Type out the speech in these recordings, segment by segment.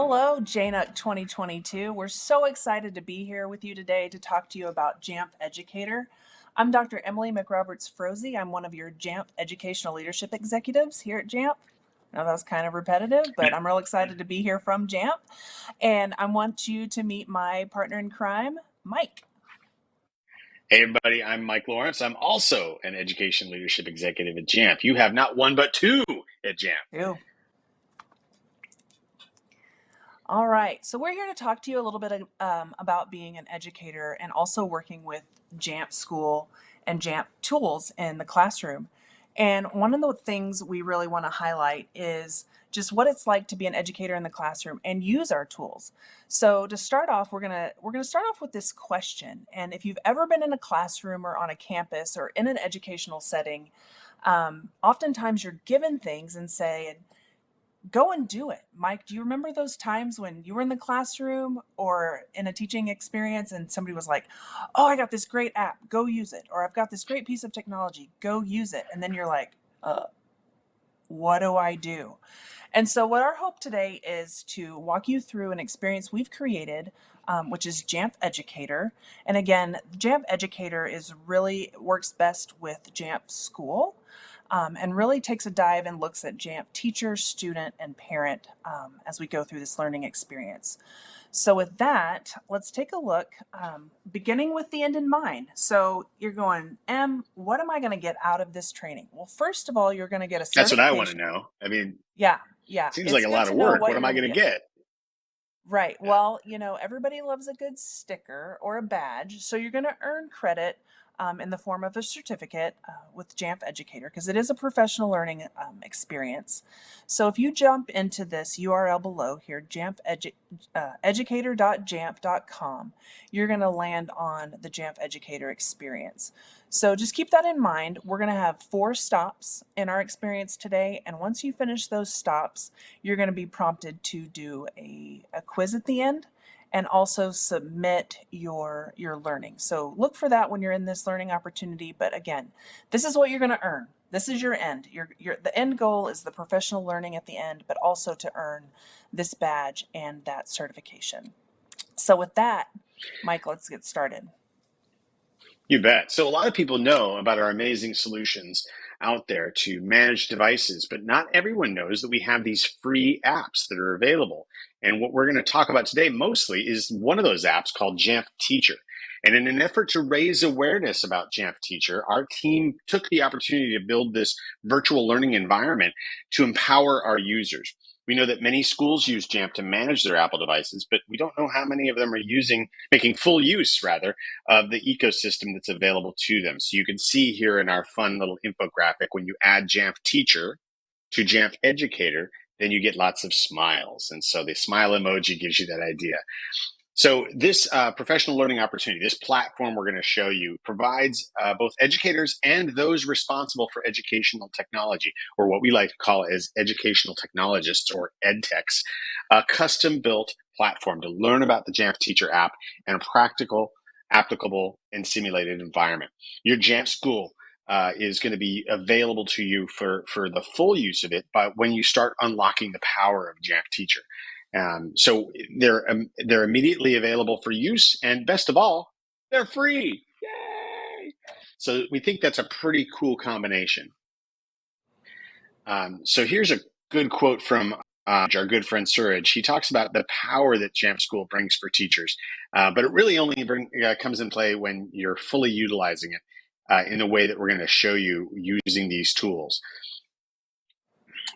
Hello, JNUC 2022. We're so excited to be here with you today to talk to you about Jamf Educator. I'm Dr. Emily McRoberts-Froese. I'm one of your Jamf Educational Leadership Executives here at Jamf. Now that was kind of repetitive, but I'm real excited to be here from Jamf. And I want you to meet my partner in crime, Mike. Hey everybody, I'm Mike Lawrence. I'm also an Education Leadership Executive at Jamf. You have not one but two at Jamf. Ew. All right, so we're here to talk to you a little bit about being an educator and also working with Jamf School and Jamf tools in the classroom. And one of the things we really want to highlight is just what it's like to be an educator in the classroom and use our tools. So to start off, we're gonna start off with this question. And if you've ever been in a classroom or on a campus or in an educational setting, oftentimes you're given things and say, go and do it. Mike, do you remember those times when you were in the classroom or in a teaching experience and somebody was like, oh, I got this great app, go use it. Or I've got this great piece of technology, go use it. And then you're like, what do I do? And so what our hope today is to walk you through an experience we've created, which is Jamf Educator. And again, Jamf Educator works best with Jamf School. And really takes a dive and looks at Jamf teacher, student, and parent as we go through this learning experience. So with that, let's take a look, beginning with the end in mind. So you're going, what am I going to get out of this training? Well, first of all, you're going to get a That's what I want to certification. know. I mean, Yeah, seems like it's a good lot to of know work. what What you're am I going to going to get. get? Right. Yeah. Well, everybody loves a good sticker or a badge. So you're going to earn credit in the form of a certificate with Jamf Educator because it is a professional learning experience. So if you jump into this URL below here, educator.jamf.com, you're going to land on the Jamf Educator experience. So just keep that in mind. We're going to have 4 stops in our experience today. And once you finish those stops, you're going to be prompted to do a quiz at the end and also submit your learning. So look for that when you're in this learning opportunity. But again, this is what you're going to earn. This is your end. The end goal is the professional learning at the end, but also to earn this badge and that certification. So with that, Mike, let's get started. You bet. So a lot of people know about our amazing solutions out there to manage devices, but not everyone knows that we have these free apps that are available. And what we're going to talk about today mostly is one of those apps called Jamf Teacher. And in an effort to raise awareness about Jamf Teacher, our team took the opportunity to build this virtual learning environment to empower our users. We know that many schools use Jamf to manage their Apple devices, but we don't know how many of them are making full use rather, of the ecosystem that's available to them. So you can see here in our fun little infographic, when you add Jamf Teacher to Jamf Educator, then you get lots of smiles. And so the smile emoji gives you that idea. So this professional learning opportunity, this platform we're going to show you, provides both educators and those responsible for educational technology, or what we like to call as educational technologists or edtechs, a custom-built platform to learn about the Jamf Teacher app in a practical, applicable, and simulated environment. Your Jamf School is going to be available to you for the full use of it, but when you start unlocking the power of Jamf Teacher. So they're immediately available for use, and best of all, they're free. Yay! So we think that's a pretty cool combination. So here's a good quote from our good friend Suraj. He talks about the power that Jamf School brings for teachers, but it really only comes in play when you're fully utilizing it in the way that we're going to show you using these tools.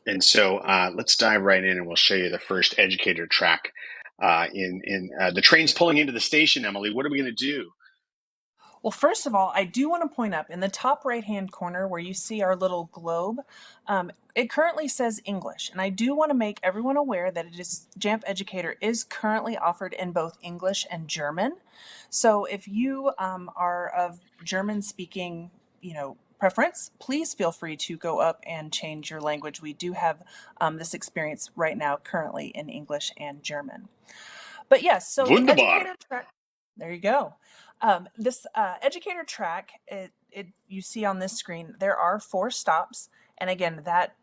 And so let's dive right in and we'll show you the first educator track. The train's pulling into the station, Emily. What are we going to do? Well, first of all, I do want to point up in the top right-hand corner where you see our little globe, it currently says English. And I do want to make everyone aware that Jamf Educator is currently offered in both English and German. So if you are of German-speaking, preference, please feel free to go up and change your language. We do have this experience right now currently in English and German. But yes, so the Wunderbar. educator track, there you go. This educator track, you see on this screen, there are 4 stops, and again, that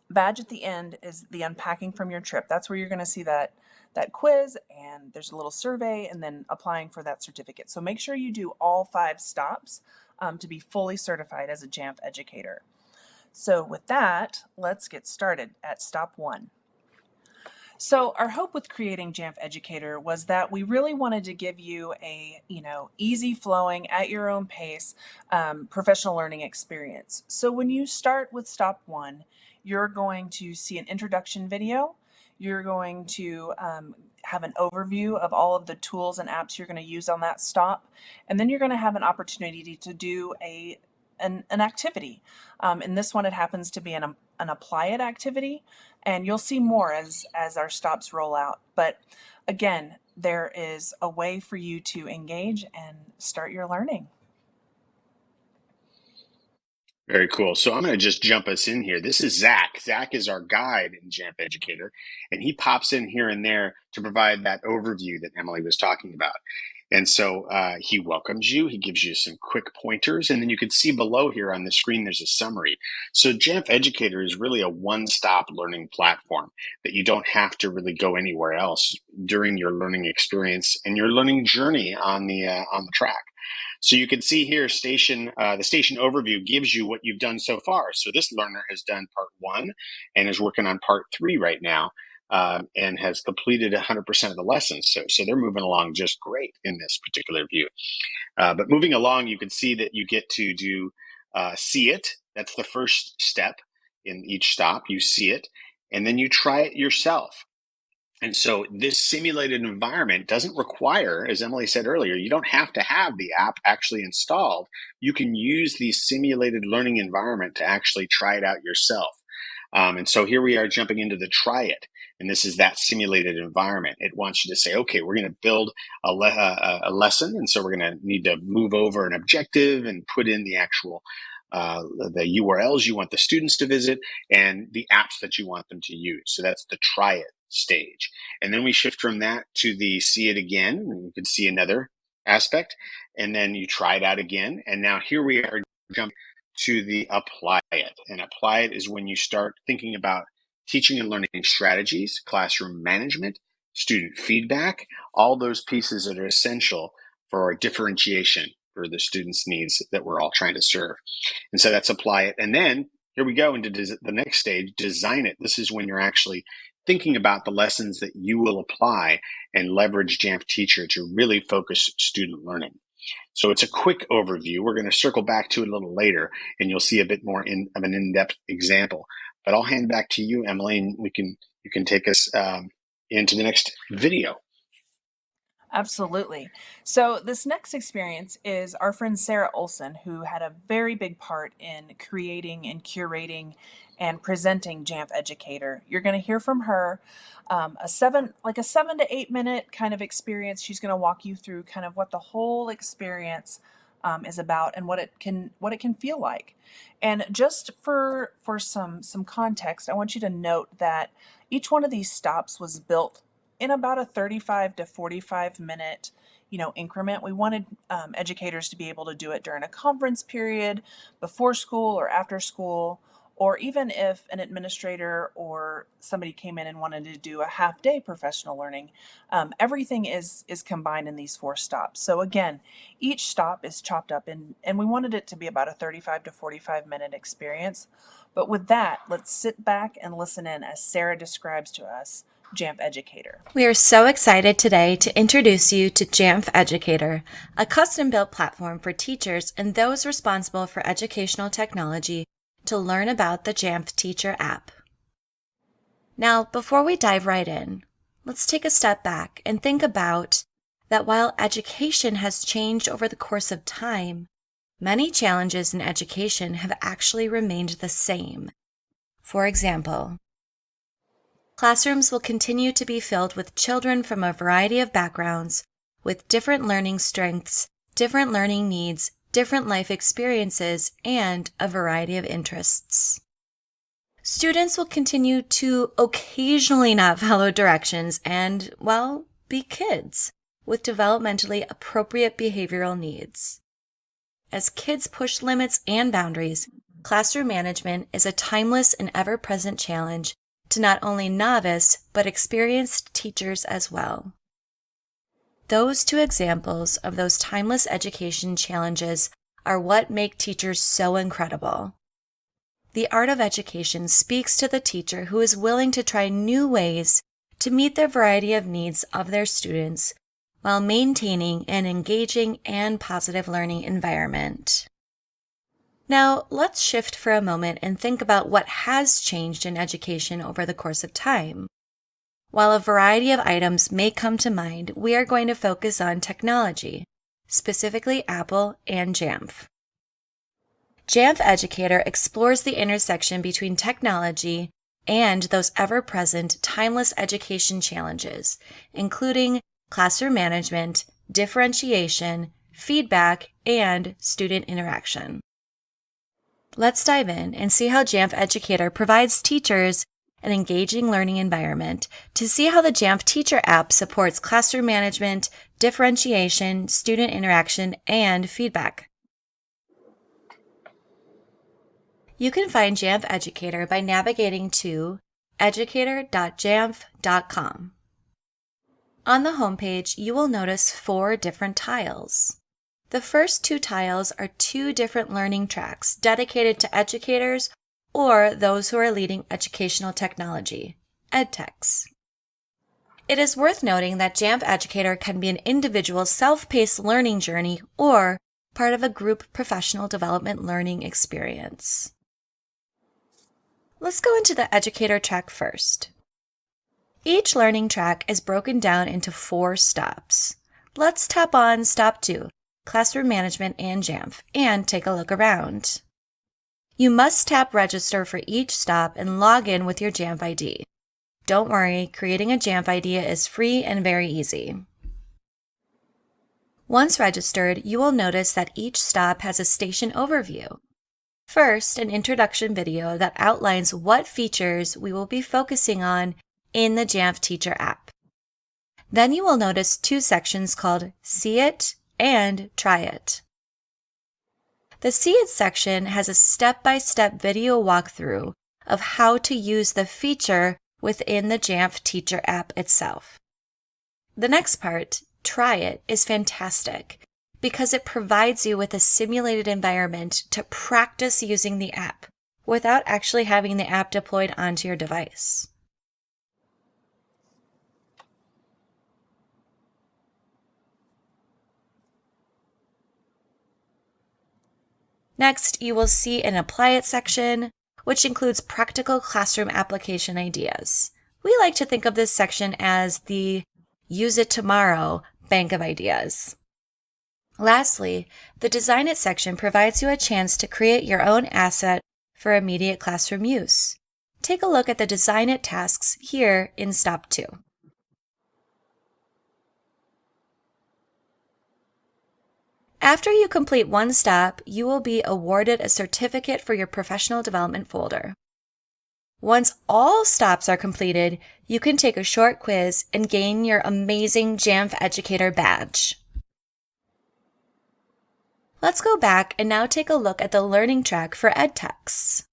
badge at the end is the unpacking from your trip. That's where you're going to see that quiz, and there's a little survey, and then applying for that certificate. So make sure you do all 5 stops to be fully certified as a Jamf educator. So with that, let's get started at stop 1. So our hope with creating Jamf Educator was that we really wanted to give you a, easy flowing at your own pace professional learning experience. So when you start with stop 1, you're going to see an introduction video. You're going to have an overview of all of the tools and apps you're going to use on that stop. And then you're going to have an opportunity to do an activity. In this one, it happens to be an apply it activity, and you'll see more as our stops roll out. But again, there is a way for you to engage and start your learning. Very cool. So I'm going to just jump us in here. This is Zach. Zach is our guide in Jamf Educator, and he pops in here and there to provide that overview that Emily was talking about. And so he welcomes you. He gives you some quick pointers, and then you can see below here on the screen, there's a summary. So Jamf Educator is really a one-stop learning platform that you don't have to really go anywhere else during your learning experience and your learning journey on the track. So you can see here, the station overview gives you what you've done so far. So this learner has done part 1 and is working on part 3 right now, and has completed 100% of the lessons. So they're moving along just great in this particular view. But moving along, you can see that you get to do see it. That's the first step in each stop. You see it, and then you try it yourself. And so this simulated environment doesn't require, as Emily said earlier, you don't have to have the app actually installed. You can use the simulated learning environment to actually try it out yourself. And so here we are jumping into the try it. And this is that simulated environment. It wants you to say, okay, we're going to build a lesson. And so we're going to need to move over an objective and put in the actual the URLs you want the students to visit and the apps that you want them to use. So that's the try it stage. And then we shift from that to the see it again. And you can see another aspect. And then you try it out again. And now here we are jumping to the apply it. And apply it is when you start thinking about teaching and learning strategies, classroom management, student feedback, all those pieces that are essential for our differentiation for the students' needs that we're all trying to serve. And so that's apply it. And then here we go into the next stage, design it. This is when you're actually thinking about the lessons that you will apply and leverage Jamf Teacher to really focus student learning. So it's a quick overview. We're going to circle back to it a little later, and you'll see a bit more of an in-depth example. But I'll hand back to you, Emily, and you can take us into the next video. Absolutely. So this next experience is our friend Sarah Olson, who had a very big part in creating and curating and presenting Jamf Educator. You're going to hear from her a 7 to 8 minute kind of experience. She's going to walk you through kind of what the whole experience is about and what it can feel like. And just for some context, I want you to note that each one of these stops was built in about a 35 to 45 minute increment. We wanted educators to be able to do it during a conference period, before school or after school, or even if an administrator or somebody came in and wanted to do a half day professional learning. Everything is combined in these 4 stops. So again, each stop is chopped up and we wanted it to be about a 35 to 45 minute experience. But with that, let's sit back and listen in as Sarah describes to us Jamf Educator. We are so excited today to introduce you to Jamf Educator, a custom-built platform for teachers and those responsible for educational technology to learn about the Jamf Teacher app. Now, before we dive right in, let's take a step back and think about that while education has changed over the course of time, many challenges in education have actually remained the same. For example, classrooms will continue to be filled with children from a variety of backgrounds, with different learning strengths, different learning needs, different life experiences, and a variety of interests. Students will continue to occasionally not follow directions and, well, be kids with developmentally appropriate behavioral needs. As kids push limits and boundaries, classroom management is a timeless and ever-present challenge to not only novice but experienced teachers as well. Those two examples of those timeless education challenges are what make teachers so incredible. The art of education speaks to the teacher who is willing to try new ways to meet the variety of needs of their students while maintaining an engaging and positive learning environment. Now, let's shift for a moment and think about what has changed in education over the course of time. While a variety of items may come to mind, we are going to focus on technology, specifically Apple and Jamf. Jamf Educator explores the intersection between technology and those ever-present, timeless education challenges, including classroom management, differentiation, feedback, and student interaction. Let's dive in and see how Jamf Educator provides teachers an engaging learning environment to see how the Jamf Teacher app supports classroom management, differentiation, student interaction, and feedback. You can find Jamf Educator by navigating to educator.jamf.com. On the homepage, you will notice 4 different tiles. The first 2 tiles are 2 different learning tracks dedicated to educators or those who are leading educational technology, edtechs. It is worth noting that Jamf Educator can be an individual self-paced learning journey or part of a group professional development learning experience. Let's go into the educator track first. Each learning track is broken down into 4 stops. Let's tap on Stop 2, Classroom Management and Jamf, and take a look around. You must tap Register for each stop and log in with your Jamf ID. Don't worry, creating a Jamf ID is free and very easy. Once registered, you will notice that each stop has a station overview. First, an introduction video that outlines what features we will be focusing on in the Jamf Teacher app. Then you will notice 2 sections called See It and Try It. The See It section has a step-by-step video walkthrough of how to use the feature within the Jamf Teacher app itself. The next part, Try It, is fantastic because it provides you with a simulated environment to practice using the app without actually having the app deployed onto your device. Next, you will see an Apply It section, which includes practical classroom application ideas. We like to think of this section as the Use It Tomorrow bank of ideas. Lastly, the Design It section provides you a chance to create your own asset for immediate classroom use. Take a look at the Design It tasks here in Stop 2. After you complete one stop, you will be awarded a certificate for your professional development folder. Once all stops are completed, you can take a short quiz and gain your amazing Jamf Educator badge. Let's go back and now take a look at the learning track for edtechs.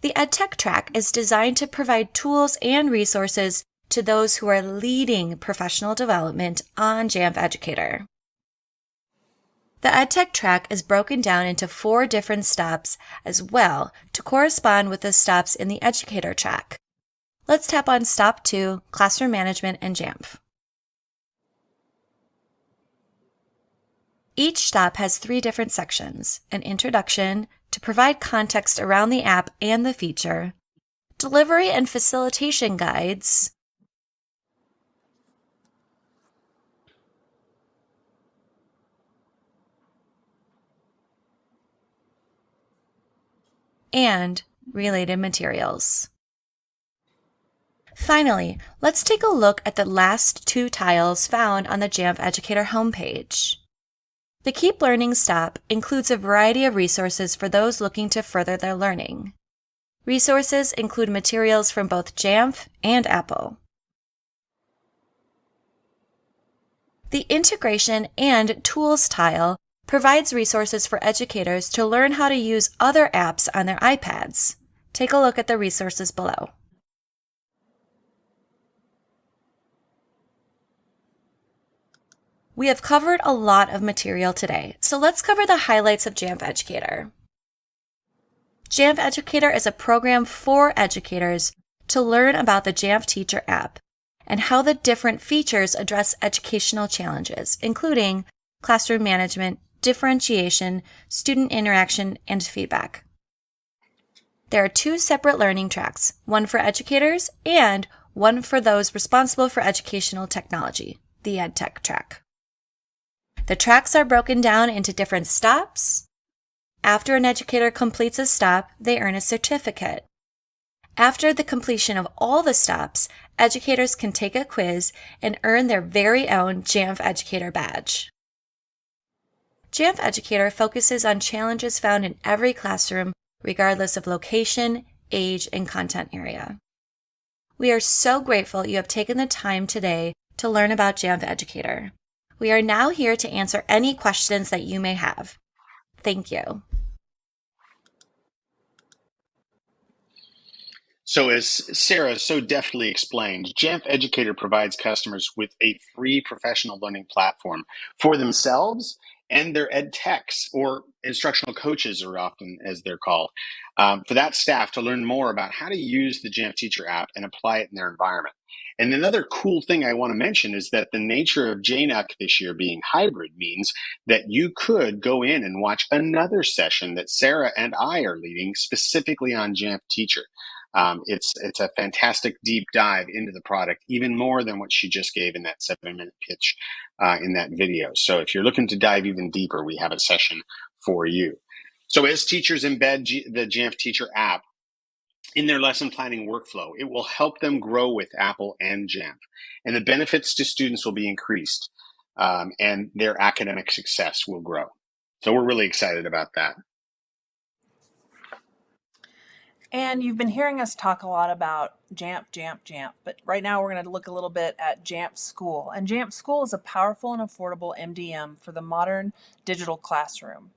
The edtech track is designed to provide tools and resources to those who are leading professional development on Jamf Educator. The EdTech track is broken down into 4 different stops as well to correspond with the stops in the Educator track. Let's tap on Stop 2, Classroom Management and Jamf. Each stop has 3 different sections: an introduction to provide context around the app and the feature, delivery and facilitation guides, and related materials. Finally, let's take a look at the last 2 tiles found on the Jamf Educator homepage. The Keep Learning stop includes a variety of resources for those looking to further their learning. Resources include materials from both Jamf and Apple. The Integration and Tools tile provides resources for educators to learn how to use other apps on their iPads. Take a look at the resources below. We have covered a lot of material today, so let's cover the highlights of Jamf Educator. Jamf Educator is a program for educators to learn about the Jamf Teacher app and how the different features address educational challenges, including classroom management, differentiation, student interaction, and feedback. There are 2 separate learning tracks, one for educators and one for those responsible for educational technology, the EdTech track. The tracks are broken down into different stops. After an educator completes a stop, they earn a certificate. After the completion of all the stops, educators can take a quiz and earn their very own Jamf Educator badge. Jamf Educator focuses on challenges found in every classroom, regardless of location, age, and content area. We are so grateful you have taken the time today to learn about Jamf Educator. We are now here to answer any questions that you may have. Thank you. So as Sarah so deftly explained, Jamf Educator provides customers with a free professional learning platform for themselves and their ed techs, or instructional coaches are often as they're called, for that staff to learn more about how to use the Jamf Teacher app and apply it in their environment. And another cool thing I want to mention is that the nature of JNUC this year being hybrid means that you could go in and watch another session that Sarah and I are leading specifically on Jamf Teacher. It's a fantastic deep dive into the product, even more than what she just gave in that 7-minute pitch in that video. So if you're looking to dive even deeper, we have a session for you. So as teachers embed the Jamf Teacher app in their lesson planning workflow, it will help them grow with Apple and Jamf. And the benefits to students will be increased, and their academic success will grow. So we're really excited about that. And you've been hearing us talk a lot about Jamf, but right now we're going to look a little bit at Jamf School. And Jamf School is a powerful and affordable MDM for the modern digital classroom.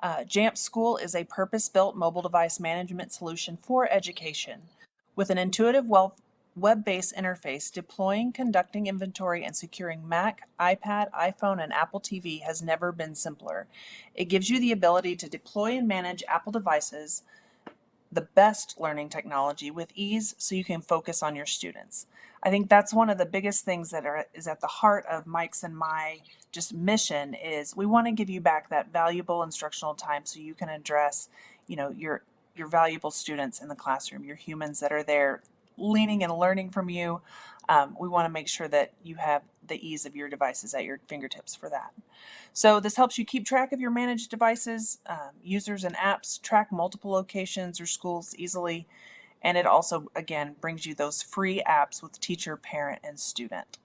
Jamf School is a purpose-built mobile device management solution for education. With an intuitive web-based interface, deploying, conducting inventory, and securing Mac, iPad, iPhone, and Apple TV has never been simpler. It gives you the ability to deploy and manage Apple devices, the best learning technology, with ease so you can focus on your students. I think that's one of the biggest things that is at the heart of Mike's and my just mission is we want to give you back that valuable instructional time so you can address, your valuable students in the classroom, your humans that are there leaning and learning from you. We want to make sure that you have the ease of your devices at your fingertips for that. So this helps you keep track of your managed devices, users, and apps, track multiple locations or schools easily, and it also, again, brings you those free apps with teacher, parent, and student.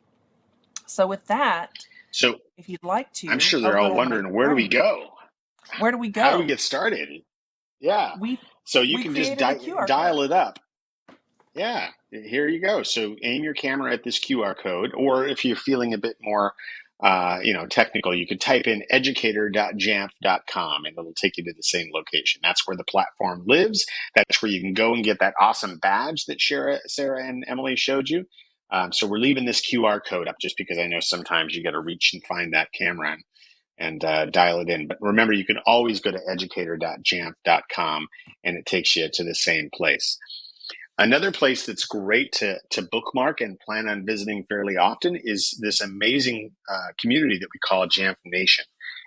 So with that, So if you'd like I'm to, sure oh, they're go all ahead, Mike. wondering, where Go do we ahead. go? Where do we How do we go? get started? Yeah. We So you we can just created a QR dial code. it up. Yeah, here you go. So aim your camera at this QR code, or if you're feeling a bit more, technical, you could type in educator.jamf.com and it'll take you to the same location. That's where the platform lives. That's where you can go and get that awesome badge that Sarah and Emily showed you. So we're leaving this QR code up just because I know sometimes you got to reach and find that camera and dial it in. But remember, you can always go to educator.jamf.com and it takes you to the same place. Another place that's great to bookmark and plan on visiting fairly often is this amazing community that we call Jamf Nation.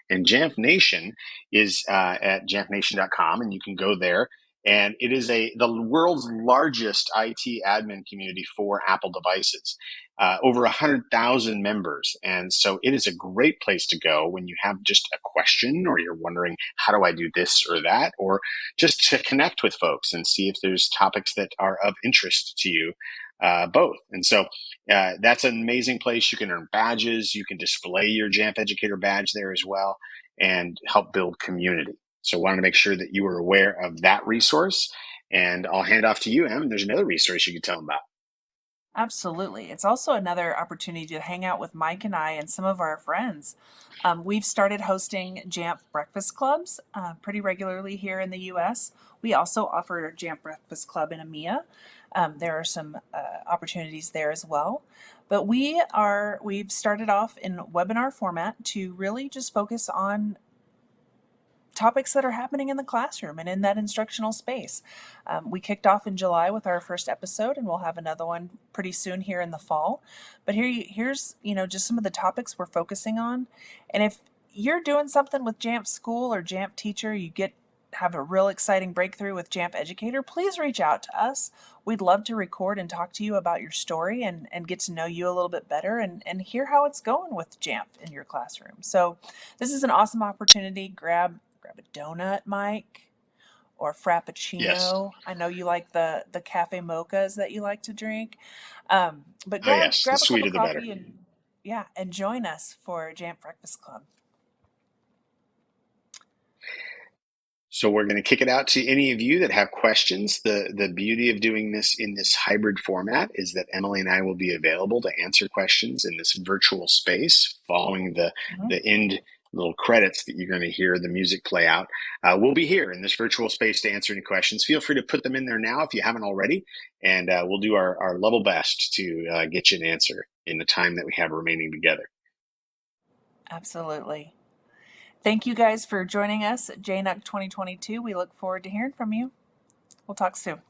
And Jamf Nation is at jamfnation.com, and you can go there. And it is the world's largest IT admin community for Apple devices, over 100,000 members. And so it is a great place to go when you have just a question or you're wondering, how do I do this or that? Or just to connect with folks and see if there's topics that are of interest to you, both. And so that's an amazing place. You can earn badges. You can display your Jamf Educator badge there as well and help build community. So I wanted to make sure that you were aware of that resource. And I'll hand off to you, Em. There's another resource you can tell them about. Absolutely. It's also another opportunity to hang out with Mike and I and some of our friends. We've started hosting Jamf breakfast clubs pretty regularly here in the US. We also offer Jamf Breakfast Club in EMEA. There are some opportunities there as well. But we've started off in webinar format to really just focus on topics that are happening in the classroom and in that instructional space. We kicked off in July with our first episode, and we'll have another one pretty soon here in the fall. But here's just some of the topics we're focusing on. And if you're doing something with Jamf School or Jamf Teacher, have a real exciting breakthrough with Jamf Educator, please reach out to us. We'd love to record and talk to you about your story and get to know you a little bit better and hear how it's going with Jamf in your classroom. So this is an awesome opportunity. Grab a donut, Mike, or Yes. frappuccino. I know you like the cafe mochas that you like to drink, but Oh, grab yes. The grab a cup of sweeter, the better. coffee and yeah, and join us for Jamf Breakfast Club. So we're going to kick it out to any of you that have questions. The beauty of doing this in this hybrid format is that Emily and I will be available to answer questions in this virtual space following Mhm. the end little credits that you're going to hear the music play out. We'll be here in this virtual space to answer any questions. Feel free to put them in there now if you haven't already, and we'll do our level best to get you an answer in the time that we have remaining together. Absolutely. Thank you guys for joining us at JNUC 2022. We look forward to hearing from you. We'll talk soon.